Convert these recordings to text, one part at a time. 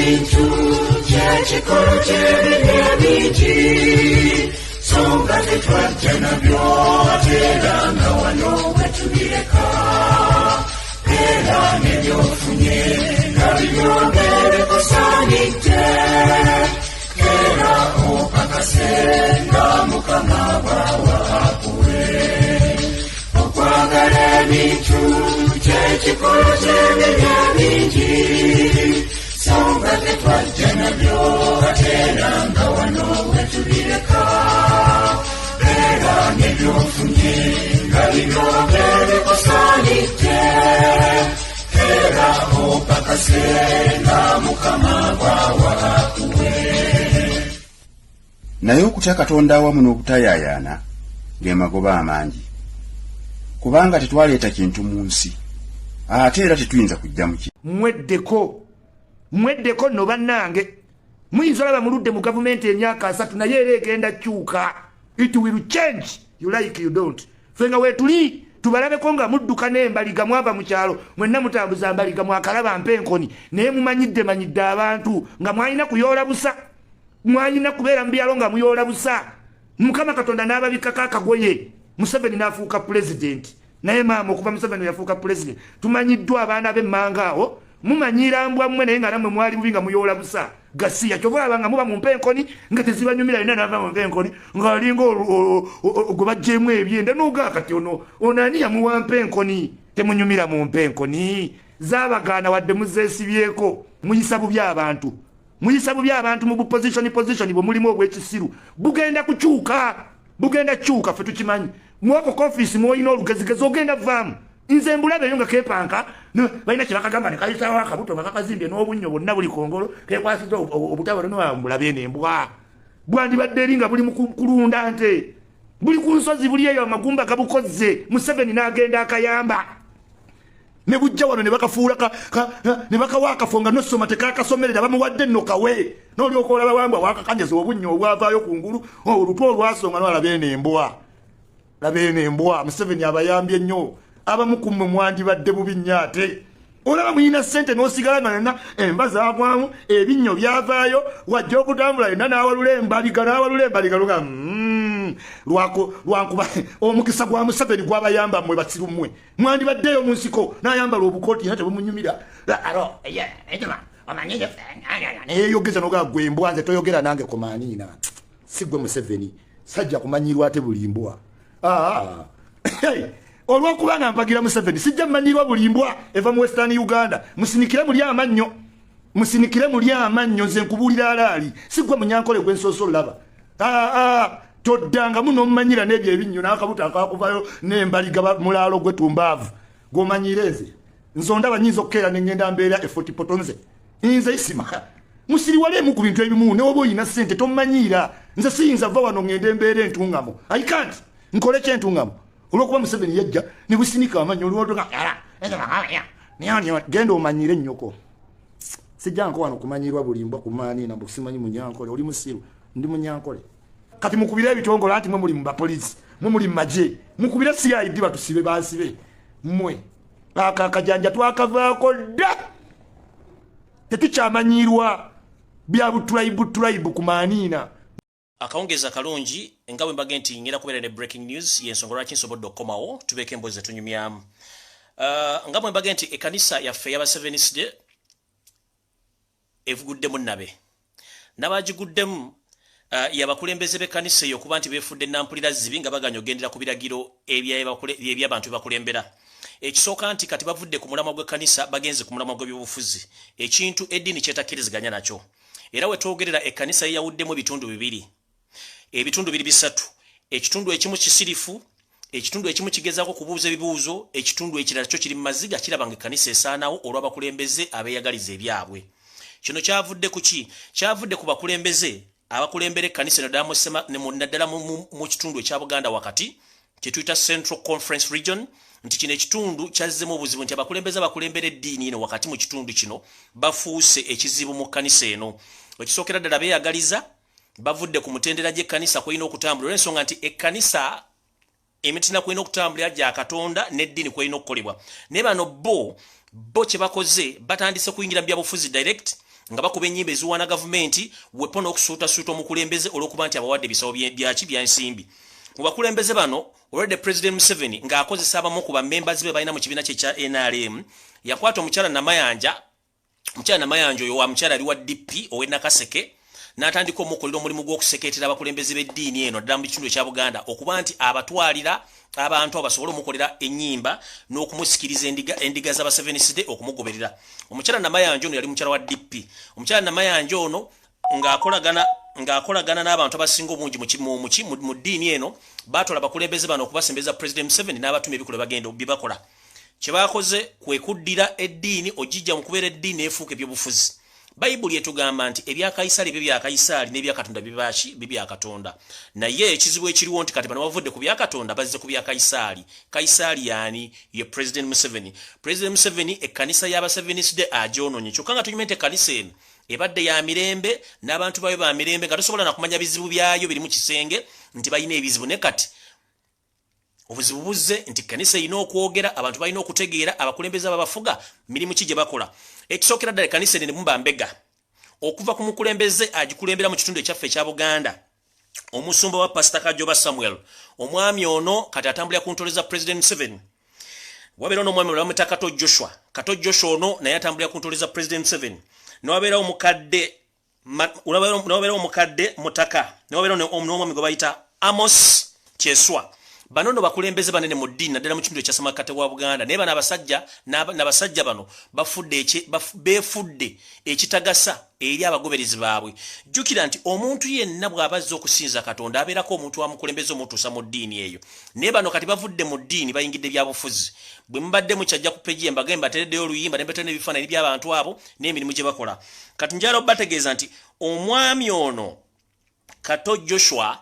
bintu kyekikolo ky'ebinyabingi songa tetwajja nabyo ate era nga wano wetubireka era nebyofunye nga bibyongere kusaanidde era opakase nga Mukama bw'awakuwe okwagala ebintu kyekikolo ky'ebinyabingi songa tetwajja nabyo ate era nga wano wetubireka era nebyofunye nga bibyongere kusaanidde era opakase nga Mukama bw'awakuwe. Naye okutya Katonda awamu n'obutayaayaana ge magoba amangi, kubanga tetwaleeta kintu mu nsi ate era tetuyinza kujja mu kintu. Mweddeko nno bannange, muyinza olaba muludde mu gavumenti emyaka 3 naye era egenda kyuka. It will change, you like you don't. Fenga wetuli tubalabeko nga mudduka n'embaliga mwava mu kyalo mwenna mutambuza mbaliga mwakalaba mpenkoni naye mumanyidde abantu nga mwalina kuyoola busa, mwalina kubeera mu byalo nga muyoola busa. Mukama Katonda n'ababikako akagoye, Museveni n'afuuka president. Naye maama okuva Museveni yafuuka president tumanyiddwa abaana b'emmanga awo mumanyira mbwa mmwe naye nga namwe mwali bubi nga muyoola busa. Gasiya kyova nga muba mu mpenkoni nga tezibanyumira ina nava mu mpenkoni nga alinga gwe bajjeemu ebyenda n'ogaa kati onani yamuwa mpenkoni temunyumira mu mpenkoni zaabagaana wadde muzeesibyeko. Muyisa bubi abantu mu buposition bwe mulimu obw'ekisiru bugenda kukyuka ffe tukimanyi. Mwako kofisi mwolina olugezigezi ogenda vaamu. Nze mbulabe yo nga kepanka balina kye bakagamba ne kayisawo akabuto nga kakazimbye n'obunnyo bwonna buli kongolo kekwasizza obutabalo nobulabe n'embwa bwandibadde eri nga buli mu kulunda nte buli ku nsozi buli eyo amagumba gabukozze. Museveni n'agenda akayamba ne bujja wano ne bakafuula ne bakawa akafo nga nosoma tekakasomerera bamuwadde nno kawe n'olyoka olaba wambwa wakakanjaza obunnyo obwavaayo kungulu olutwe olwasonga n'olabye n'embwa. Museveni abayambye nnyo. Abamu kummwe mwandibadde bubi nnyo ate olaba muyina ssente n'osigala nga nena enva zaagwamu ebinnyo byavaayo wajja okutambula yonna n'awalula embaliga luga lwankuba omukisa gwa Museveni gwabayamba mmwe basiru mmwe mwandibaddeyo mu nsiko n'ayambala obukooti era tebumunyumira neyeyogeza nogaa gwe embwa nze toyogera nange komaaniina si gwe Museveni sajja kumanyirwa ate buli mbwa. Olwokubanga mpagira Museveni sijja mmanyirwa buli mbwa eva mu Western Uganda. Musinikire muli amannyo nze nkubuulira alaali sigwa munyankole gw'ensooso laba. Toddanga muno mmanyira n'ebyo ebinnyo n'akabuto akakuvayo n'embaliga mulaalo gwe tumbaavu gw'omanyire nze ondaba nyinza okukeera ne ngenda mbeera effort potonze nze isima. Musiriwalemu ku bintu ebimu ne oba oyina ssente tommanyira. Nze siyinza va wano ngende embeera entungamo. I can't nkole kyentungamo. Olwokuba Museveni yajja ne businika amanyo olwotoka genda omanyire nnyoko. Sijjanko wano kumanyirwa bulimbwa kumaaniina mbusimanyi munyankole oli musiru ndi munyankole. Kati mukubira ebitongole anti mwe muli mu bapoliisi mwe muli mu magye mukubira CID batusibe basibe mmwe akakajanja twakavaako dda tetukyamanyirwa bya butulayibu kumaaniina. Akawongeza kalungi nga bwe mbage nti ngenda kubeera ne breaking news y'ensonga lwaki nsobodde okukomawo tubeeko emboozi zetunyumyamu. Nga bwe mbage nti ekkanisa yaffe y'abaseveniside evuguddemu nabe n'abagiguddemu yabakulembeze b'ekkanisa eyo okuba nti beefudde nampulira zibi nga baganya ogendera ku biragiro eby'abantu bebakulembera. Ekisooka nti kati bavudde ku mulamwa gw'ekkanisa bagenze ku mulamwa gw'ebyobufuzi, ekintu eddiini kyetakkiriziganya nakyo. Era we twogerera ekkanisa yeyawuddemu ebitundu bibiri. Ebitundu biri bisatu. Ekitundu ekimu kisirifu, ekitundu ekimu kigezaako kubuuza ebibuuzo, ekitundu ekirala kyo kiri mu maziga kirabanga ekkanisa esaanawo olw'abakulembeze abeeyagaliza ebyabwe. Kino kyavudde ku ki? Kyavudde ku bakulembeze abakulembera ekkanisa naddala mu kitundu ekya Buganda wakati kye tuyita Central Conference Region. Nti kino ekitundu kyazzemu obuzibu nti abakulembera eddiini eno wakati mu kitundu kino bafuuse ekizibu mu kkanisa eno. Ekisookera ddala beeyagaliza bavudde ku mutendera gy'ekkanisa kw'erina okutambula olw'ensonga nti ekkanisa emitina kw'erina okutambulira gya Katonda n'eddiini kw'erina okukolebwa. Naye bano bo kye bakoze batandise kuyingira mu byabufuzi direct nga bakuba ennyimba eziwaana gavumenti wepo n'okusuutasuuta omukulembeze olw'okuba nti abawadde ebisawo byaki bya nsimbi. Mu bakulembeze bano olwedde President Museveni ng'akozesa abamu ku bammembazi be balina mu kibiina kye kya NRM yakwata omukyala Namayanja oyo wa mukyala ali wa DP ow'e Nakaseke n'atandika omukolera omulimu gw'okusekeetera abakulembeze b'eddiini eno ddala mu kitundu ekya Buganda okuba nti abatwalira abantu abasobole omukolera ennyimba n'okumusikiriza endiga z'abaseveniside okumugoberera. Omukyala Namayanja ono yali mukyala wa DP. Omukyala Namayanja ono ng'akolagana n'abantu abasinga obungi mu ddiini eno baatwala abakulembeze bano okubasembeza President Museveni n'abatuma ebikolo bagenda bye bakola. Kye baakoze kwe kuddira eddiini ogijja mu kubeera eddiini efuuka ebyobufuzi. Bayibuli etugamba nti ebya Kaisali bya Kaisali n'ebya Katonda bibya Katonda. Naye ekizibu ekiriwo nti kati bano bavudde ku bya Katonda bazze ku bya Kaisali. Kaisali yani ye President Museveni. President Museveni ekkanisa y'abaseveniside agyonoonye. Kyokka nga tunyumete ekkanisa eno ebadde ya mirembe n'abantu bayo ba mirembe nga tosobola na kumanya bizibu byayo biri mu kisenge nti bayina ebizibu ne kati obuzibu buzze nti kanisa ino okwogera abantu balina okutegeera abakulembeze ababafuga mirimu ki gye bakola. Ekisookera ddala kanisa eno ne mumba mbega okuva ku mukulembeze agikulembera mu kitundu ekyaffe ekya Buganda omusumba wa Pastor Kajoba Samuel omwami ono kati atambulira ku ntole za President Museveni. Wabeera n'omwami bamwita Kato Joshua ono naye atambulira ku ntole za President Museveni. N'wabeera omukadde Mutaka n'wabeera n'omwami gwebayita Amos Kyeswa. Bano no bakulembeze banene mu ddiini naddala mu kitundu ekya Samakate wa Buganda naye bano abasajja bano beefudde ekitagasa eri abagoberezi baabwe. Jjukira nti omuntu yenna bw'abazza okusinza Katonda abeerako omuntu wamukulembeze omutuusa mu ddiini eyo. Naye bano kati bavudde mu ddiini bayingidde byabufuzi. Bwe mubadde mukyajja ku peji embaga mbatereddeyo oluyimba ne mbateredde n'ebifaananyi by'abantu abo n'emirimu gye bakola. Kati njala obbategeeza nti omwami ono Kato Joshua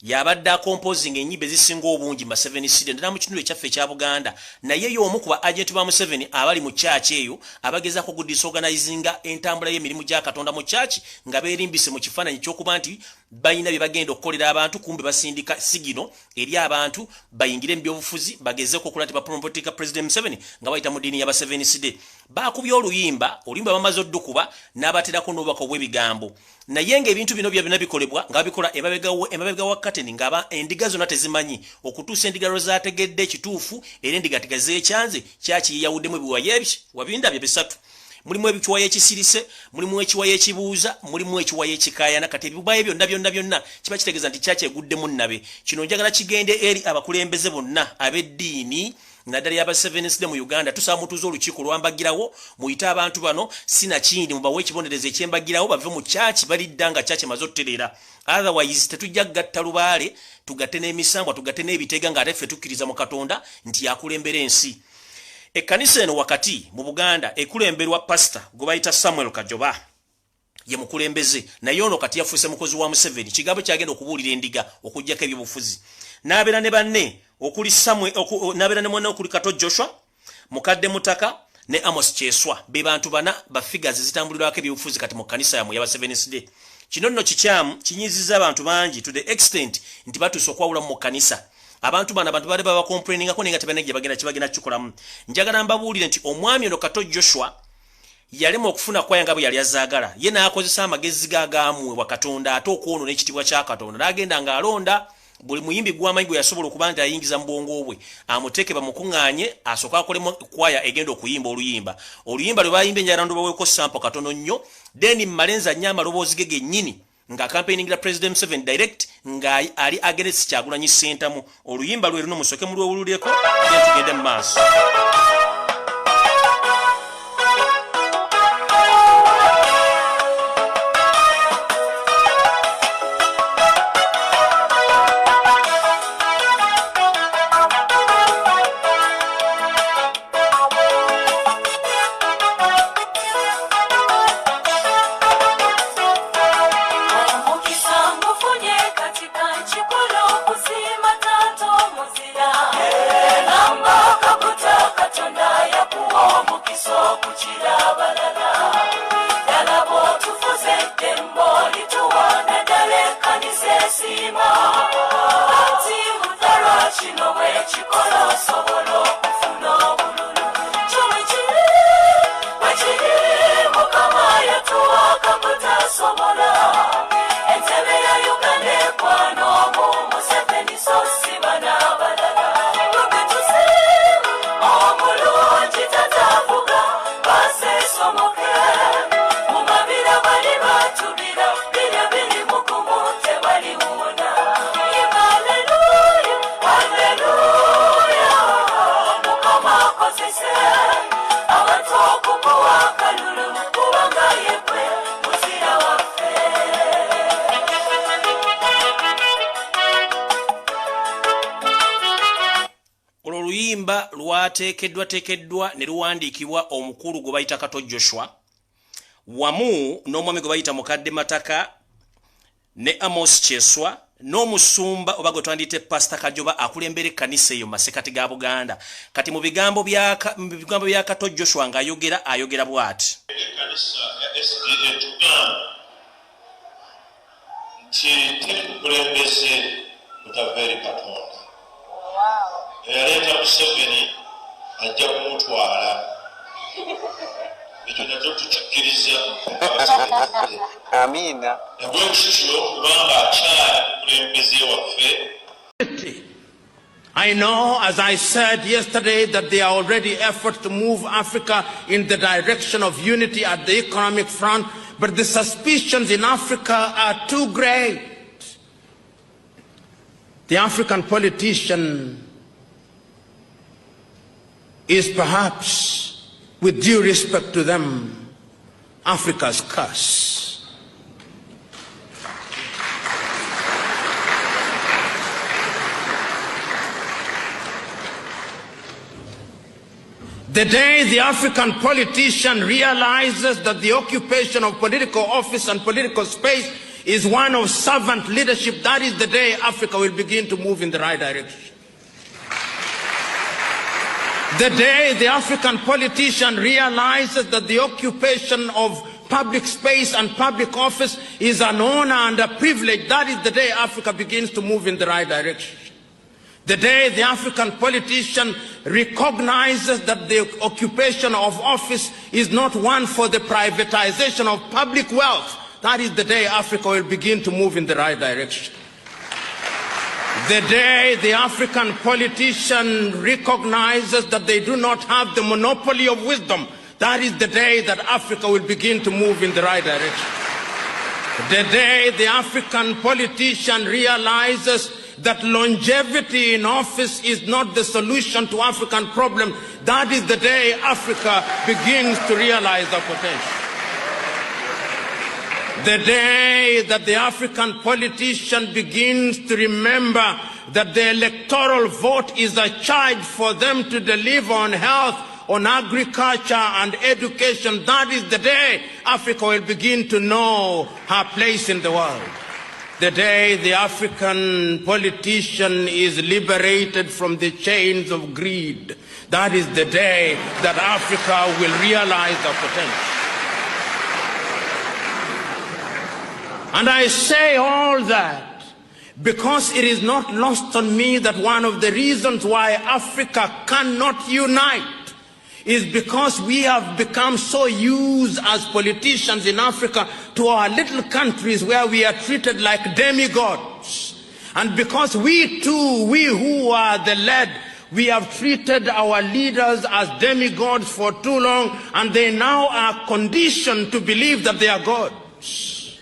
yabadde akomposing enyimba ezisinga obungi ma 7 side ndala mu kitundu ekyaffe ekya Buganda naye y'omu ku ba agent ba Museveni abali mu church eyo abagezaako ku disorganizinga entambula y'emirimu gya Katonda mu church nga beerimbise mu kifaananyi ky'okuba nti bayina bye bagenda okukolera abantu kumbe basindika sigino eri abantu bayingire mu byobufuzi bagezeeko okukola nti bapromotika President Museveni nga bayita mu ddiini y'aba 7 side. Baakubye oluyimba bamaze oddukuba n'abaterako n'obubaka obw'ebigambo naye ng'ebintu bino byonna bikolebwa nga babikola emabega wa kateni ng'aba endiga zonna tezimanyi okutuusa endiga lwezaategedde ekituufu era endiga tegazekyanze kyaki yeyawuddemu ebiwayo ebyo wabindabye bisatu. Mulimu ebikiwayo ekisirise, mulimu ekiwayo ekibuuza, mulimu ekiwayo ekikaayana. Kati ebiwayo byonna kiba kitegeeza nti kyaki eguddemu nnabe. Kino njagala kigende eri abakulembeze bonna ab'eddiini naddala y'aba 7 side mu Uganda. Tusaba mutuuze olukiiko lwambagirawo muyite abantu bano sinakindi mubawe ekibonerezo ekyembagirawo bave mu kyaki balidda nga kyaki emaze otutereera. Otherwise tetujja gatta lubaale tugatte n'emisambwa tugatte n'ebiteega ng'ate ffe tukkiriza mu Katonda nti yakulembera ensi. Ekkanisa eno wakati mu Buganda ekulemberwa Pastor gwebayita Samuel Kajoba ye mukulembeze naye ono kati yafuuse mukozi wa Museveni. Kigambo kyagenda okubuulira endiga okuggyako ebyobufuzi n'abeera ne banne okuli n'abeera ne mwana okuli Kato Joshua mukadde Mutaka ne Amos Kyeswa be bantu bana ba figures zitambulirwako ebyobufuzi kati mu kanisa yamwe y'aba 7 side. Kino nno kikyamu kinyiziza abantu bangi to the extent nti batuuse okwawula mu kanisa. Abantu bali baba complaining ko ninga tebanege bagenda kikolamu. Njagala mbabuulire nti omwami ono Kato Joshua yalema okufuna kwa yanga bwe yali azaagala. Ye n'akozesa amagezi gagaamwe wa Katonda ate okwono n'ekitibwa kya Katonda. N'agenda ng'alonda buli muyimbi gw'amaanyi gwe yasobola okuba nti ayingiza mu bwongo bwe amuteeke bamukuŋŋaanye asooka akolemu kwaya egenda okuyimba oluyimba. Oluyimba lwe bayimba enjala ndo baweeko sampo katono nnyo then mmalenza nnyo amaloboozi ge gennyini nga campaigningira President Museveni direct nga ali against Kyagulanyi Ssentamu. Oluyimba lwe luno musoke mu lwewululeko tugende mu maaso. Chumi chiri, wachiri, mukama yato lwateekeddwa ne luwandiikibwa omukulu gwe bayita Kato Joshua wamu n'omwami gwe bayita Mukadde Mataka ne Amos Kyeswa n'omusumba oba gwe twandiyite Pastor Kajoba akulembera ekkanisa eyo masekati ga Buganda. Kati mu bigambo bya Kato Joshua ayogera bw'ati. Ekkanisa ya SDA tugamba nti tekukulembeze kutaveeri Katonda. Eyaleeta Museveni ajja kumutwala. Ekyo nakyo tukikkiriza. Amina. I know, as I said yesterday, that there are already efforts to move Africa in the direction of unity at the economic front, but the suspicions in Africa are too great. The African politician is perhaps, with due respect to them, Africa's curse. The day the African politician realizes that the occupation of political office and political space is one of servant leadership, that is the day Africa will begin to move in the right direction. The day the African politician realizes that the occupation of public space and public office is an honor and a privilege, that is the day Africa begins to move in the right direction. The day the African politician recognizes that the occupation of office is not one for the privatization of public wealth, that is the day Africa will begin to move in the right direction. The day the African politician recognizes that they do not have the monopoly of wisdom, that is the day that Africa will begin to move in the right direction. The day the African politician realizes that longevity in office is not the solution to African problems, that is the day Africa begins to realize their potential. The day that the African politician begins to remember that the electoral vote is a charge for them to deliver on health, on agriculture and education, that is the day Africa will begin to know her place in the world. The day the African politician is liberated from the chains of greed, that is the day that Africa will realize her potential. And I say all that because it is not lost on me that one of the reasons why Africa cannot unite is because we have become so used as politicians in Africa to our little countries where we are treated like demigods. And because we too, we who are the led, we have treated our leaders as demigods for too long, and they now are conditioned to believe that they are gods.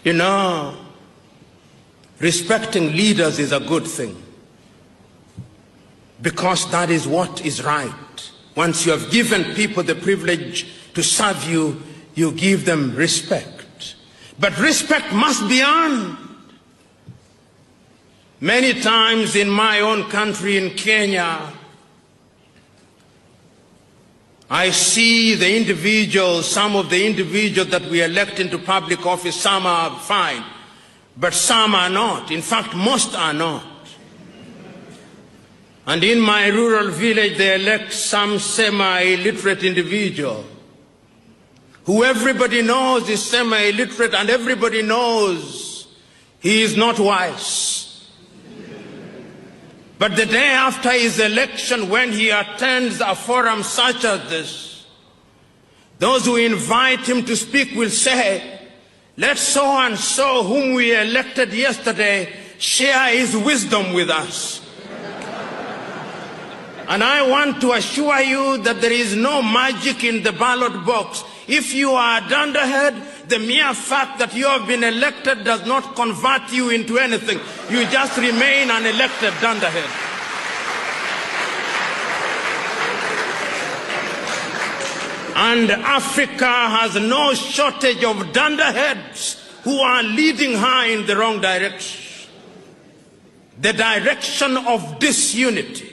You know, respecting leaders is a good thing, because that is what is right. Once you have given people the privilege to serve you, you give them respect. But respect must be earned. Many times in my own country, in Kenya, I see the individuals, some of the individuals that we elect into public office, some are fine, but some are not. In fact, most are not. And in my rural village, they elect some semi-illiterate individual who everybody knows is semi-illiterate, and everybody knows he is not wise. But the day after his election, when he attends a forum such as this, those who invite him to speak will say, let so-and-so whom we elected yesterday share his wisdom with us. And I want to assure you that there is no magic in the ballot box. If you are a dunderhead, the mere fact that you have been elected does not convert you into anything. You just remain an elected dunderhead. And Africa has no shortage of dunderheads who are leading her in the wrong direction. The direction of disunity.